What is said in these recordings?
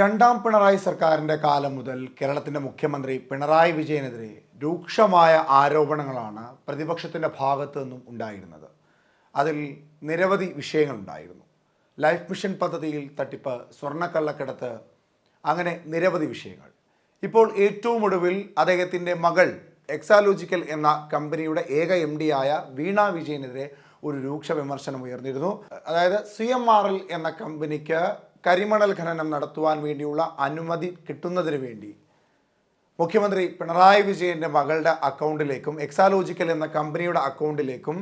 രണ്ടാം പിണറായി സർക്കാരിൻ്റെ കാലം മുതൽ കേരളത്തിൻ്റെ മുഖ്യമന്ത്രി പിണറായി വിജയനെതിരെ രൂക്ഷമായ ആരോപണങ്ങളാണ് പ്രതിപക്ഷത്തിൻ്റെ ഭാഗത്തു നിന്നും ഉണ്ടായിരുന്നത്. അതിൽ നിരവധി വിഷയങ്ങളുണ്ടായിരുന്നു. ലൈഫ് മിഷൻ പദ്ധതിയിൽ തട്ടിപ്പ്, സ്വർണ്ണക്കള്ളക്കടത്ത്, അങ്ങനെ നിരവധി വിഷയങ്ങൾ. ഇപ്പോൾ ഏറ്റവും ഒടുവിൽ അദ്ദേഹത്തിൻ്റെ മകൾ എക്സാലോജിക്കൽ എന്ന കമ്പനിയുടെ ഏക MD ആയ വീണ വിജയനെതിരെ ഒരു രൂക്ഷ വിമർശനം ഉയർന്നിരുന്നു. അതായത് CMRL എന്ന കമ്പനിക്ക് കരിമണൽ ഖനനം നടത്തുവാൻ വേണ്ടിയുള്ള അനുമതി കിട്ടുന്നതിന് വേണ്ടി മുഖ്യമന്ത്രി പിണറായി വിജയൻ്റെ മകളുടെ അക്കൗണ്ടിലേക്കും എക്സാലോജിക്കൽ എന്ന കമ്പനിയുടെ അക്കൗണ്ടിലേക്കും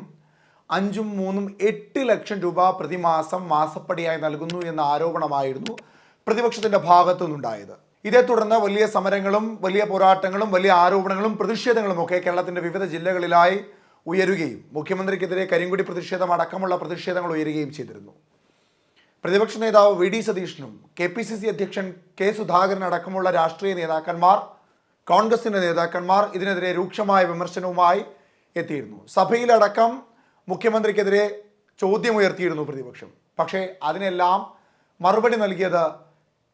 5 ഉം 3 ഉം 8 ലക്ഷം രൂപ പ്രതിമാസം മാസപ്പടിയായി നൽകുന്നു എന്ന ആരോപണമായിരുന്നു പ്രതിപക്ഷത്തിൻ്റെ ഭാഗത്തു നിന്നുണ്ടായത്. ഇതേ തുടർന്ന് വലിയ സമരങ്ങളും വലിയ പോരാട്ടങ്ങളും വലിയ ആരോപണങ്ങളും പ്രതിഷേധങ്ങളും ഒക്കെ കേരളത്തിൻ്റെ വിവിധ ജില്ലകളിലായി ഉയരുകയും മുഖ്യമന്ത്രിക്കെതിരെ കരിങ്കൊടി പ്രതിഷേധം അടക്കമുള്ള പ്രതിഷേധങ്ങൾ ഉയരുകയും ചെയ്തിരുന്നു. പ്രതിപക്ഷ നേതാവ് VD സതീശനും KPCC അധ്യക്ഷൻ K സുധാകരൻ അടക്കമുള്ള രാഷ്ട്രീയ നേതാക്കന്മാർ, കോൺഗ്രസിൻ്റെ നേതാക്കന്മാർ ഇതിനെതിരെ രൂക്ഷമായ വിമർശനവുമായി എത്തിയിരുന്നു. സഭയിലടക്കം മുഖ്യമന്ത്രിക്കെതിരെ ചോദ്യമുയർത്തിയിരുന്നു പ്രതിപക്ഷം. പക്ഷേ അതിനെല്ലാം മറുപടി നൽകിയത്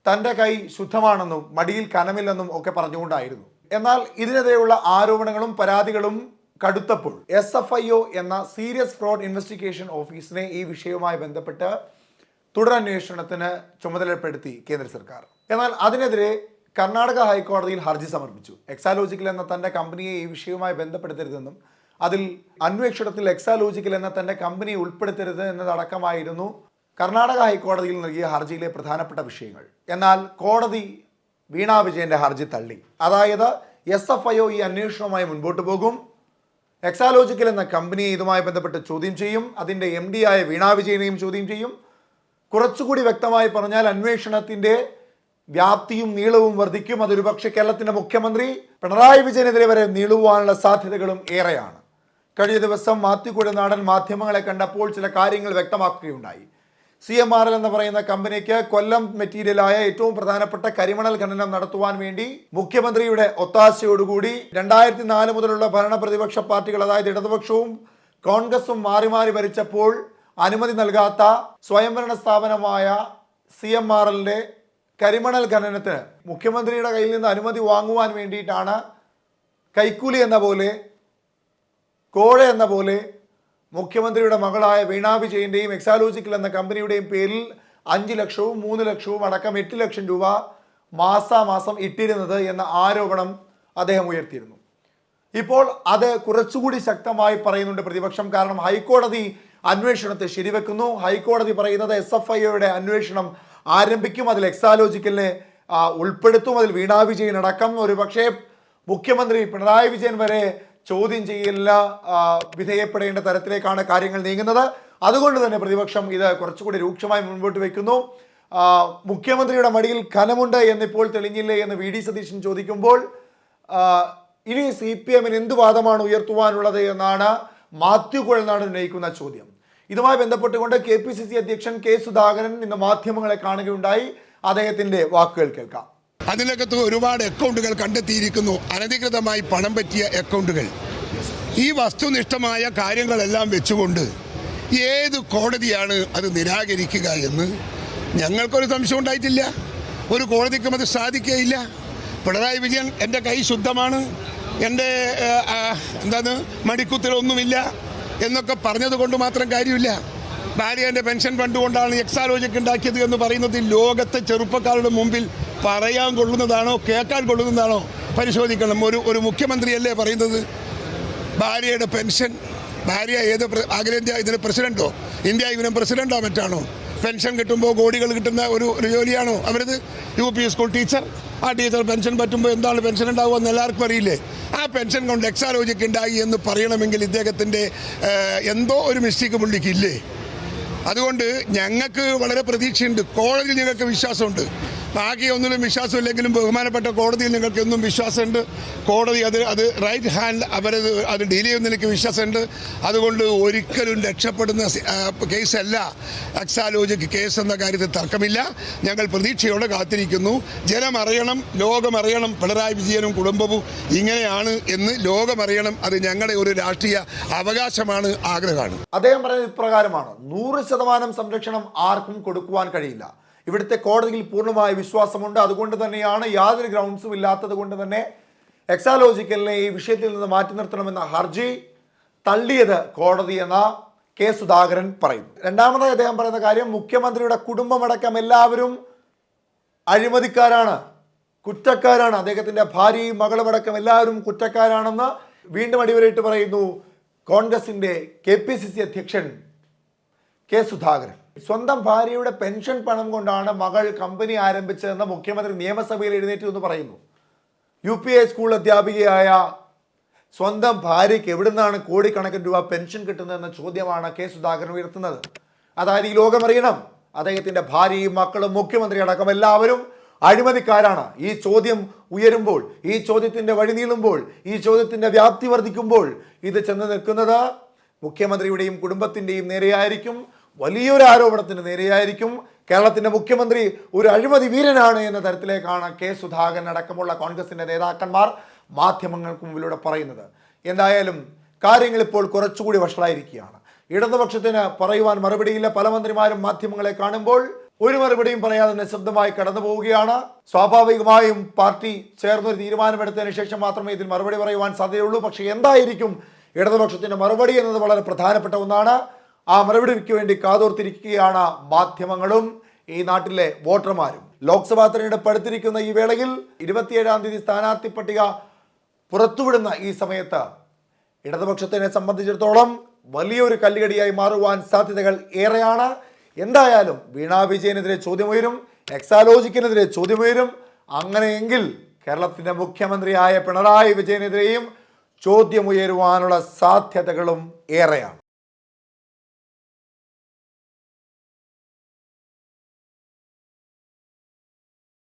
തൻ്റെ കൈ ശുദ്ധമാണെന്നും മടിയിൽ കനമില്ലെന്നും ഒക്കെ പറഞ്ഞുകൊണ്ടായിരുന്നു. എന്നാൽ ഇതിനെതിരെയുള്ള ആരോപണങ്ങളും പരാതികളും കടുത്തപ്പോൾ SFIO എന്ന സീരിയസ് ഫ്രോഡ് ഇൻവെസ്റ്റിഗേഷൻ ഓഫീസിനെ ഈ വിഷയവുമായി ബന്ധപ്പെട്ട് തുടരന്വേഷണത്തിന് ചുമതലപ്പെടുത്തി കേന്ദ്ര സർക്കാർ. എന്നാൽ അതിനെതിരെ കർണാടക ഹൈക്കോടതിയിൽ ഹർജി സമർപ്പിച്ചു. എക്സാലോജിക്കൽ എന്ന തൻ്റെ കമ്പനിയെ ഈ വിഷയവുമായി ബന്ധപ്പെടുത്തരുതെന്നും അതിൽ അന്വേഷണത്തിൽ എക്സാലോജിക്കൽ എന്ന തൻ്റെ കമ്പനിയെ ഉൾപ്പെടുത്തരുത് എന്നതടക്കമായിരുന്നു കർണാടക ഹൈക്കോടതിയിൽ നൽകിയ ഹർജിയിലെ പ്രധാനപ്പെട്ട വിഷയങ്ങൾ. എന്നാൽ കോടതി വീണ വിജയൻ്റെ ഹർജി തള്ളി. അതായത് SFIO ഈ അന്വേഷണവുമായി മുൻപോട്ട് പോകും, എക്സാലോജിക്കൽ എന്ന കമ്പനിയെ ഇതുമായി ബന്ധപ്പെട്ട് ചോദ്യം ചെയ്യും, അതിൻ്റെ MD ആയ വീണ വിജയനെയും ചോദ്യം ചെയ്യും. കുറച്ചുകൂടി വ്യക്തമായി പറഞ്ഞാൽ അന്വേഷണത്തിൻ്റെ വ്യാപ്തിയും നീളവും വർദ്ധിക്കും. അതൊരു പക്ഷേ കേരളത്തിൻ്റെ മുഖ്യമന്ത്രി പിണറായി വിജയനെതിരെ വരെ നീളുവാനുള്ള സാധ്യതകളും ഏറെയാണ്. കഴിഞ്ഞ ദിവസം മാത്യു കുഴൽനാടൻ മാധ്യമങ്ങളെ കണ്ടപ്പോൾ ചില കാര്യങ്ങൾ വ്യക്തമാക്കുകയുണ്ടായി. CMRL എന്ന് പറയുന്ന കമ്പനിക്ക് കൊല്ലം മെറ്റീരിയലായ ഏറ്റവും പ്രധാനപ്പെട്ട കരിമണൽ ഖനനം നടത്തുവാൻ വേണ്ടി മുഖ്യമന്ത്രിയുടെ ഒത്താശയോടുകൂടി 2004 മുതലുള്ള ഭരണ പ്രതിപക്ഷ പാർട്ടികൾ, അതായത് ഇടതുപക്ഷവും കോൺഗ്രസും മാറി മാറി ഭരിച്ചപ്പോൾ അനുമതി നൽകാത്ത സ്വയംഭരണ സ്ഥാപനമായ CMRLന്റെ കരിമണൽ ഖനനത്തിന് മുഖ്യമന്ത്രിയുടെ കയ്യിൽ നിന്ന് അനുമതി വാങ്ങുവാൻ വേണ്ടിയിട്ടാണ് കൈക്കൂലി എന്ന പോലെ, കോഴ എന്ന പോലെ മുഖ്യമന്ത്രിയുടെ മകളായ വീണ വിജയൻ്റെയും എക്സാലോജിക്കൽ എന്ന കമ്പനിയുടെയും പേരിൽ 5 ലക്ഷവും 3 ലക്ഷവും അടക്കം 8 ലക്ഷം രൂപ മാസാമാസം ഇട്ടിരുന്നത് എന്ന ആരോപണം അദ്ദേഹം ഉയർത്തിയിരുന്നു. ഇപ്പോൾ അത് കുറച്ചുകൂടി ശക്തമായി പറയുന്നുണ്ട് പ്രതിപക്ഷം. കാരണം ഹൈക്കോടതി അന്വേഷണത്തെ ശരിവെക്കുന്നു. ഹൈക്കോടതി പറയുന്നത് SFIOയുടെ അന്വേഷണം ആരംഭിക്കും, അതിൽ എക്സാലോജിക്കലിനെ ഉൾപ്പെടുത്തും, അതിൽ വീണ വിജയൻ അടക്കം ഒരു പക്ഷേ മുഖ്യമന്ത്രി പിണറായി വിജയൻ വരെ ചോദ്യം ചെയ്യലിന് വിധേയപ്പെടേണ്ട തരത്തിലേക്കാണ് കാര്യങ്ങൾ നീങ്ങുന്നത്. അതുകൊണ്ട് തന്നെ പ്രതിപക്ഷം ഇത് കുറച്ചുകൂടി രൂക്ഷമായി മുൻപോട്ട് വയ്ക്കുന്നു. മുഖ്യമന്ത്രിയുടെ മടിയിൽ ഖനമുണ്ട് എന്നിപ്പോൾ തെളിഞ്ഞില്ലേ എന്ന് VD സതീശൻ ചോദിക്കുമ്പോൾ ഇനി CPMന് എന്ത് വാദമാണ് ഉയർത്തുവാനുള്ളത് എന്നാണ് മാത്യു കുഴൽനാടൻ ഉന്നയിക്കുന്ന ചോദ്യം. ഇതുമായി ബന്ധപ്പെട്ടുകൊണ്ട് KPCC അധ്യക്ഷൻ K സുധാകരൻ ഇന്ന് മാധ്യമങ്ങളെ കാണുകയുണ്ടായി. അദ്ദേഹത്തിന്റെ വാക്കുകൾ കേൾക്കാം. അതിനകത്ത് ഒരുപാട് അക്കൗണ്ടുകൾ കണ്ടെത്തിയിരിക്കുന്നു, അനധികൃതമായി പണം പറ്റിയ അക്കൗണ്ടുകൾ. ഈ വസ്തുനിഷ്ഠമായ കാര്യങ്ങളെല്ലാം വെച്ചുകൊണ്ട് ഏത് കോടതിയാണ് അത് നിരാകരിക്കുക എന്ന് ഞങ്ങൾക്കൊരു സംശയം ഉണ്ടായിട്ടില്ല. ഒരു കോടതിക്കും അത് സാധിക്കുകയില്ല. പിണറായി വിജയൻ എൻ്റെ കൈ ശുദ്ധമാണ്, എൻ്റെ മടിക്കുത്തിലൊന്നുമില്ല എന്നൊക്കെ പറഞ്ഞത് കൊണ്ട് മാത്രം കാര്യമില്ല. ഭാര്യൻ്റെ പെൻഷൻ ഫണ്ട് കൊണ്ടാണ് എക്സാലോജിക് ഉണ്ടാക്കിയത് എന്ന് പറയുന്നത് ലോകത്തെ ചെറുപ്പക്കാരുടെ മുമ്പിൽ പറയാൻ കൊള്ളുന്നതാണോ കേൾക്കാൻ കൊള്ളുന്നതാണോ പരിശോധിക്കണം. ഒരു മുഖ്യമന്ത്രിയല്ലേ പറയുന്നത് ഭാര്യയുടെ പെൻഷൻ? ഭാര്യ ഏത് അഖിലേന്ത്യാ ഇതിന് പ്രസിഡന്റോ, ഇന്ത്യ യൂണിയൻ പ്രസിഡന്റോ മറ്റാണോ? പെൻഷൻ കിട്ടുമ്പോൾ കോടികൾ കിട്ടുന്ന ഒരു ജോലിയാണോ അവരത്? UP സ്കൂൾ ടീച്ചർ, ആ ടീച്ചർ പെൻഷൻ പറ്റുമ്പോൾ എന്താണ് പെൻഷൻ ഉണ്ടാവുക എന്ന് എല്ലാവർക്കും അറിയില്ലേ? ആ പെൻഷൻ കൊണ്ട് എക്സാലോജിക് ഉണ്ടായി എന്ന് പറയണമെങ്കിൽ ഇദ്ദേഹത്തിൻ്റെ എന്തോ ഒരു മിസ്റ്റേക്ക് പുള്ളിക്കില്ലേ? അതുകൊണ്ട് ഞങ്ങൾക്ക് വളരെ പ്രതീക്ഷയുണ്ട്. കോടതിയിൽ ഞങ്ങൾക്ക് വിശ്വാസമുണ്ട്. ബാക്കി ഒന്നിലും വിശ്വാസമില്ലെങ്കിലും ബഹുമാനപ്പെട്ട കോടതിയിൽ നിങ്ങൾക്ക് എന്നും വിശ്വാസമുണ്ട്. കോടതി അത് റൈറ്റ് ഹാൻഡ് അത് ഡീൽ ചെയ്യുന്ന എനിക്ക് വിശ്വാസമുണ്ട്. അതുകൊണ്ട് ഒരിക്കലും രക്ഷപ്പെടുന്ന കേസല്ല എക്സാലോജിക് കേസ് എന്ന കാര്യത്തിൽ തർക്കമില്ല. ഞങ്ങൾ പ്രതീക്ഷയോടെ കാത്തിരിക്കുന്നു. ജനമറിയണം, ലോകമറിയണം പിണറായി വിജയനും കുടുംബവും ഇങ്ങനെയാണ് എന്ന് ലോകമറിയണം. അത് ഞങ്ങളുടെ ഒരു രാഷ്ട്രീയ അവകാശമാണ്, ആഗ്രഹമാണ്. അദ്ദേഹം പറയുന്നത് ഇപ്രകാരമാണ്: 100% സംരക്ഷണം ആർക്കും കൊടുക്കുവാൻ കഴിയില്ല. ഇവിടുത്തെ കോടതിയിൽ പൂർണ്ണമായ വിശ്വാസമുണ്ട്. അതുകൊണ്ട് തന്നെയാണ് യാതൊരു ഗ്രൗണ്ട്സും ഇല്ലാത്തത് കൊണ്ട് തന്നെ എക്സാലോജിക്കലിനെ ഈ വിഷയത്തിൽ നിന്ന് മാറ്റി നിർത്തണമെന്ന ഹർജി തള്ളിയത് കോടതി എന്ന കെ സുധാകരൻ പറയുന്നു. രണ്ടാമതായി അദ്ദേഹം പറയുന്ന കാര്യം, മുഖ്യമന്ത്രിയുടെ കുടുംബമടക്കം എല്ലാവരും അഴിമതിക്കാരാണ്, കുറ്റക്കാരാണ്, അദ്ദേഹത്തിൻ്റെ ഭാര്യയും മകളുമടക്കം എല്ലാവരും കുറ്റക്കാരാണെന്ന് വീണ്ടും അടിവരയിട്ട് പറയുന്നു കോൺഗ്രസിൻ്റെ KPCC അധ്യക്ഷൻ കെ സുധാകരൻ. സ്വന്തം ഭാര്യയുടെ പെൻഷൻ പണം കൊണ്ടാണ് മകൾ കമ്പനി ആരംഭിച്ചതെന്ന് മുഖ്യമന്ത്രി നിയമസഭയിൽ എഴുന്നേറ്റു എന്ന് പറയുന്നു. UPI സ്കൂൾ അധ്യാപികയായ സ്വന്തം ഭാര്യയ്ക്ക് എവിടുന്നാണ് കോടിക്കണക്കിന് രൂപ പെൻഷൻ കിട്ടുന്നതെന്ന ചോദ്യമാണ് കെ സുധാകരൻ ഉയർത്തുന്നത്. അതായത് ഈ ലോകമറിയണം, അദ്ദേഹത്തിൻ്റെ ഭാര്യയും മക്കളും മുഖ്യമന്ത്രി അടക്കം എല്ലാവരും അഴിമതിക്കാരാണ്. ഈ ചോദ്യം ഉയരുമ്പോൾ, ഈ ചോദ്യത്തിൻ്റെ വഴി നീളുമ്പോൾ, ഈ ചോദ്യത്തിൻ്റെ വ്യാപ്തി വർദ്ധിക്കുമ്പോൾ ഇത് ചെന്ന് നിൽക്കുന്നത് മുഖ്യമന്ത്രിയുടെയും കുടുംബത്തിൻ്റെയും നേരെയായിരിക്കും, വലിയൊരു ആരോപണത്തിന് നേരെയായിരിക്കും. കേരളത്തിൻ്റെ മുഖ്യമന്ത്രി ഒരു അഴിമതി വീരനാണ് എന്ന തരത്തിലേക്കാണ് കെ സുധാകരൻ അടക്കമുള്ള കോൺഗ്രസിൻ്റെ നേതാക്കന്മാർ മാധ്യമങ്ങൾക്ക് മുമ്പിലൂടെ പറയുന്നത്. എന്തായാലും കാര്യങ്ങൾ ഇപ്പോൾ കുറച്ചുകൂടി വഷളായിരിക്കുകയാണ്. ഇടതുപക്ഷത്തിന് പറയുവാൻ മറുപടിയില്ല. പല മന്ത്രിമാരും മാധ്യമങ്ങളെ കാണുമ്പോൾ ഒരു മറുപടിയും പറയാതെ നിശബ്ദമായി കടന്നു പോവുകയാണ്. സ്വാഭാവികമായും പാർട്ടി ചേർന്നൊരു തീരുമാനമെടുത്തതിന് ശേഷം മാത്രമേ ഇതിൽ മറുപടി പറയുവാൻ സാധ്യതയുള്ളൂ. പക്ഷേ എന്തായിരിക്കും ഇടതുപക്ഷത്തിന്റെ മറുപടി എന്നത് വളരെ പ്രധാനപ്പെട്ട ഒന്നാണ്. ആ മറുപടിക്ക് വേണ്ടി കാതോർത്തിരിക്കുകയാണ് മാധ്യമങ്ങളും ഈ നാട്ടിലെ വോട്ടർമാരും. ലോക്സഭാ തെരഞ്ഞെടുപ്പ് അടുത്തിരിക്കുന്ന ഈ വേളയിൽ 27-ാം തീയതി സ്ഥാനാർത്ഥി പട്ടിക പുറത്തുവിടുന്ന ഈ സമയത്ത് ഇടതുപക്ഷത്തിനെ സംബന്ധിച്ചിടത്തോളം വലിയൊരു കല്ലുകടിയായി മാറുവാൻ സാധ്യതകൾ ഏറെയാണ്. എന്തായാലും വീണാ വിജയനെതിരെ ചോദ്യമുയരും, എക്സാലോജിക്കിനെതിരെ ചോദ്യമുയരും. അങ്ങനെയെങ്കിൽ കേരളത്തിൻ്റെ മുഖ്യമന്ത്രിയായ പിണറായി വിജയനെതിരെയും ചോദ്യമുയരുവാനുള്ള സാധ്യതകളും ഏറെയാണ്.